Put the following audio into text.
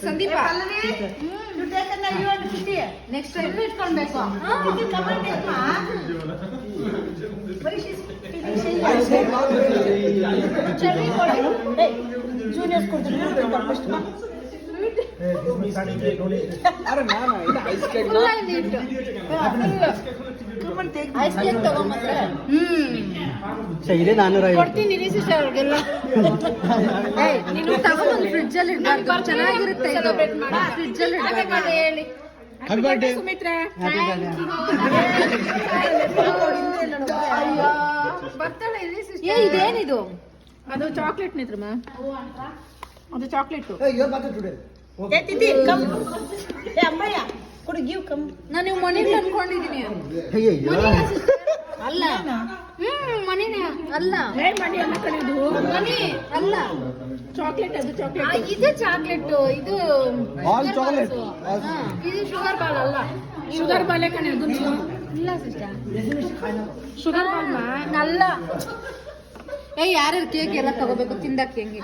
Sandeep next time ಇಟ್ಕೊಳ್ಬೇಕು. Juniors ಕೊಡ್ತೀನಿ ice cake ತಗೊಂಬಂದ್ರೆ ಕೊಡ್ತೀನಿ ಸಿಸ್ಟರ್ ಅವ್ರಿಗೆಲ್ಲ. ನೀನು ತಗೊಂಬಂದು ಫ್ರಿಡ್ಜ್ ಅಲ್ಲಿ ಇಡ್ಬಾರ್ದು, ಚೆನ್ನಾಗಿರುತ್ತೆ ಇದು. ಫ್ರಿಡ್ಜ್ ಅಲ್ಲಿ ಇಡ್ಬಾರ್ದು. ಹೇಳಿ ಸುಮಿತ್ರಾ ಬರ್ತಾಳೆ. ಇದೇನಿದು? ಅದು ಚಾಕ್ಲೇಟ್ ನೇತ್ರಮ್ಮ, ಅದು ಚಾಕ್ಲೇಟ್. ನಾನು ನೀವು ಮನೇಲಿ ಅನ್ಕೊಂಡಿದೀನಿ. ಅಲ್ಲ ಮನೇನೆ ಅಲ್ಲ, ಮನಿ ಅಲ್ಲ ಕಳೆದು ಮನಿ ಅಲ್ಲ. ಚಾಕ್ಲೇಟ್, ಅದು ಚಾಕ್ಲೇಟ್. ಇದು ಚಾಕ್ಲೇಟ್, ಇದು ಇದು ಶುಗರ್ ಬಾಲ್ ಅಲ್ಲ. ಶುಗರ್ ಬಾಲೆ ಕಣೆ ಅದು. ಇಲ್ಲ ಸಿಸ್ಟರ್, ಶುಗರ್ ಬಾಲ್ ಅಲ್ಲ. ಯಾರ್ಯಾರು ಕೇಕ್ ಎಲ್ಲ ತಗೋಬೇಕು ತಿಂದಕ್ಕೆ ಹೆಂಗೆ?